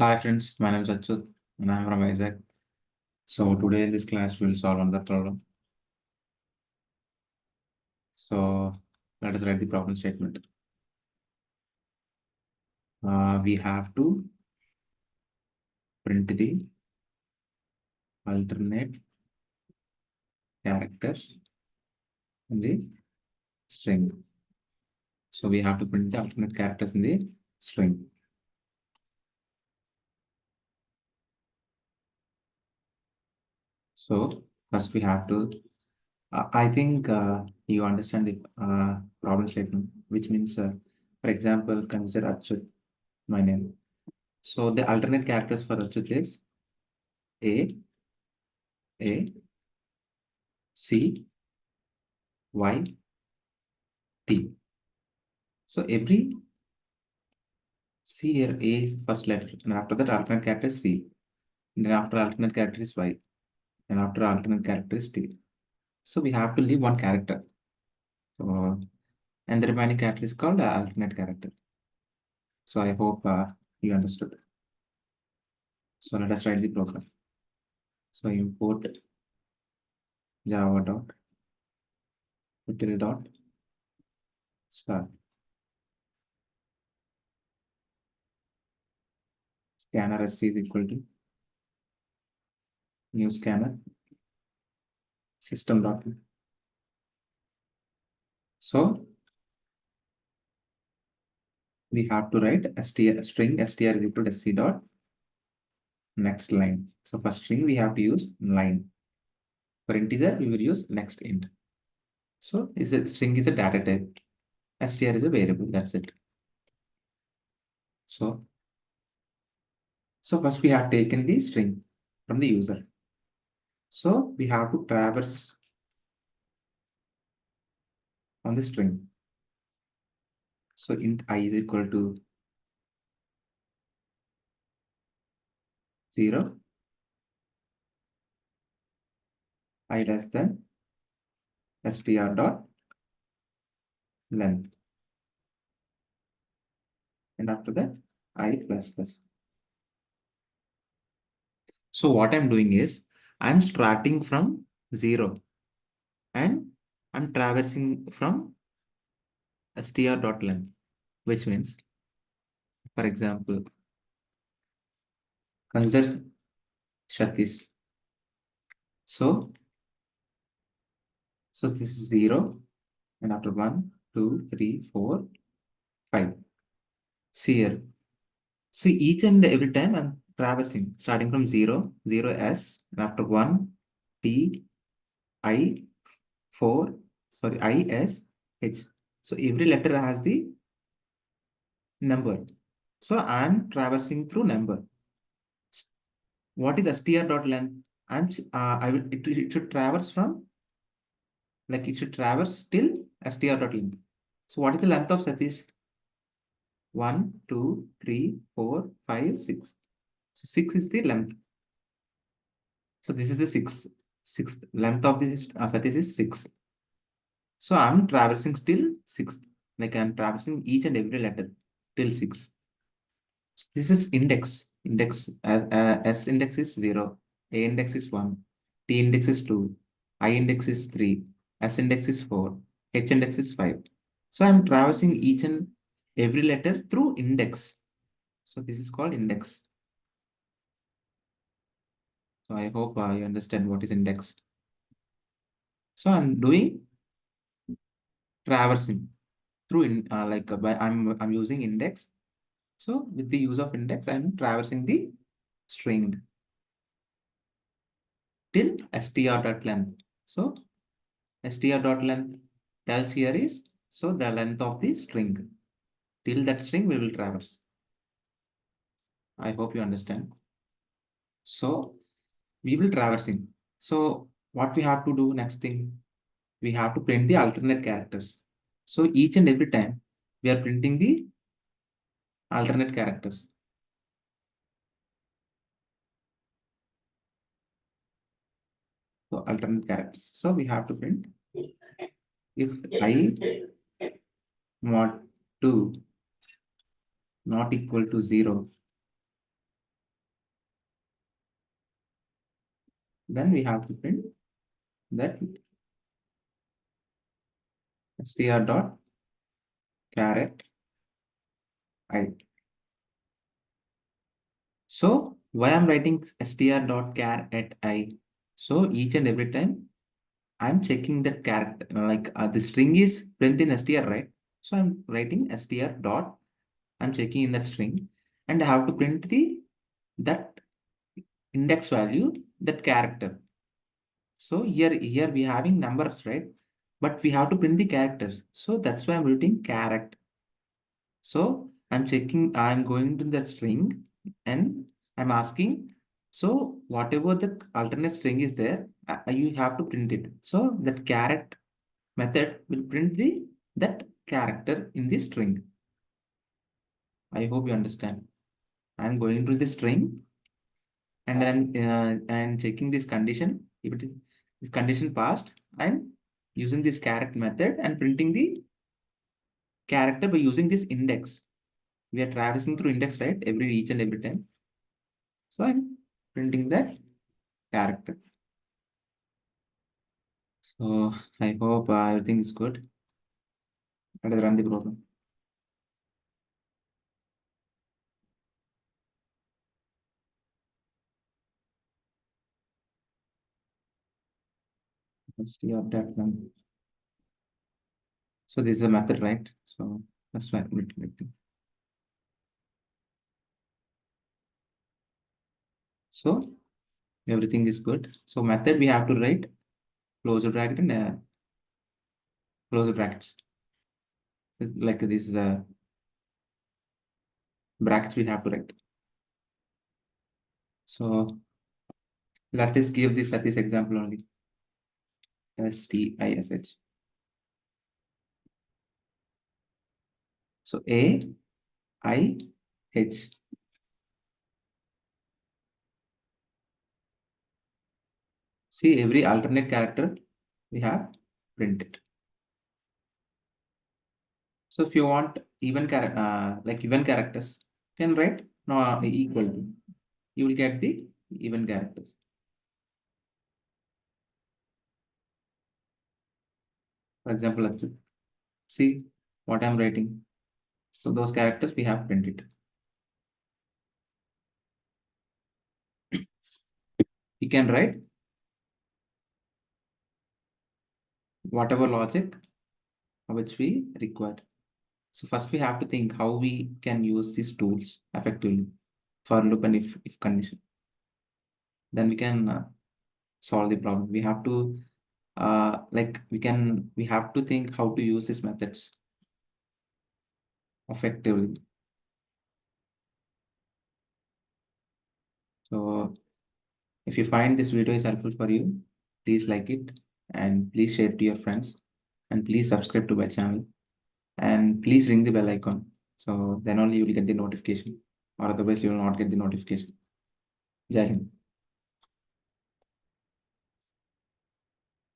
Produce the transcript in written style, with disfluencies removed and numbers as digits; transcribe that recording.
Hi friends, my name is Achut and I am from Isaac. So today in this class we'll solve another problem. So let us write the problem statement. We have to print the alternate characters in the string. So we have to print the alternate characters in the string. So first we have to, I think you understand the problem statement, which means, for example, consider Achut, my name. So the alternate characters for Achut is A, A, C, Y, T. So every C here A is first letter, and after that alternate character is C. And then after alternate character is Y, and after alternate character is T. So we have to leave one character. So and the remaining character is called alternate character. So I hope you understood. So let us write the program. So import java dot util dot start. Scanner sc is equal to new scanner system dot. So we have to write string str is equal to sc dot next line. So for string we have to use line. For integer we will use next int. So is a string is a data type. Str is a variable. That's it. So first we have taken the string from the user. So we have to traverse on the string. So int I is equal to 0, I less than str dot length, and after that I plus plus. So what I'm doing is I'm starting from 0 and I'm traversing from str dot length, which means, for example, consider Satish. So this is 0, and after 1, 2, 3, 4, 5. See here. So each and every time I'm traversing, starting from 0, 0 S, and after 1, T, I, 4, sorry, I, S, H. So every letter has the number. So I'm traversing through number. What is str dot length? It should traverse from, like it should traverse till str dot length. So what is the length of Satish? 1, 2, 3, 4, 5, 6. So 6 is the length. So this is the sixth length of this Satish is 6. So I'm traversing still 6th. Like I'm traversing each and every letter till 6. This is index. S index is 0. A index is 1. T index is 2. I index is 3. S index is 4. H index is 5. So I'm traversing each and every letter through index. So this is called index. So I hope you understand what is index. So I'm doing traversing through I'm using index. So with the use of index, I'm traversing the string till str.length. So str.length tells here is so the length of the string. Till that string we will traverse. I hope you understand. So we will traversing. So what we have to do next thing, we have to print the alternate characters. So each and every time we are printing the alternate characters. So alternate characters. So we have to print if I mod 2 not equal to 0, Then we have to print that str dot caret I. So why I'm writing str dot caret I? So each and every time I'm checking that character, like the string is print in str, right? So I'm writing str dot, I'm checking in that string, and I have to print that index value, that character. So here we having numbers, right? But we have to print the characters. So that's why I'm writing character. So I'm checking, I'm going to the string and I'm asking, so whatever the alternate string is there, you have to print it. So that caret method will print that character in the string. I hope you understand. I'm going to the string and I'm checking this condition. If it is this condition passed, I'm using this caret method and printing the character by using this index. We are traversing through index, right? Each and every time. So I'm printing that character. So I hope everything is good. Let us run the program. str one. So this is a method, right? So that's why I'm writing. So everything is good. So method we have to write closure bracket and closure brackets. Like this is a brackets we have to write. So let us give this example only. stish. So A-I-H. See every alternate character we have printed. So if you want like even characters, can write no equal to. You will get the even characters. For example, see what I'm writing. So those characters we have printed. You can write whatever logic which we require. So first we have to think how we can use these tools effectively for loop and if condition. Then we can solve the problem. We have to we have to think how to use these methods effectively. So if you find this video is helpful for you, please like it and please share to your friends and please subscribe to my channel and please ring the bell icon. So then only you will get the notification or otherwise you will not get the notification. Jai Hind.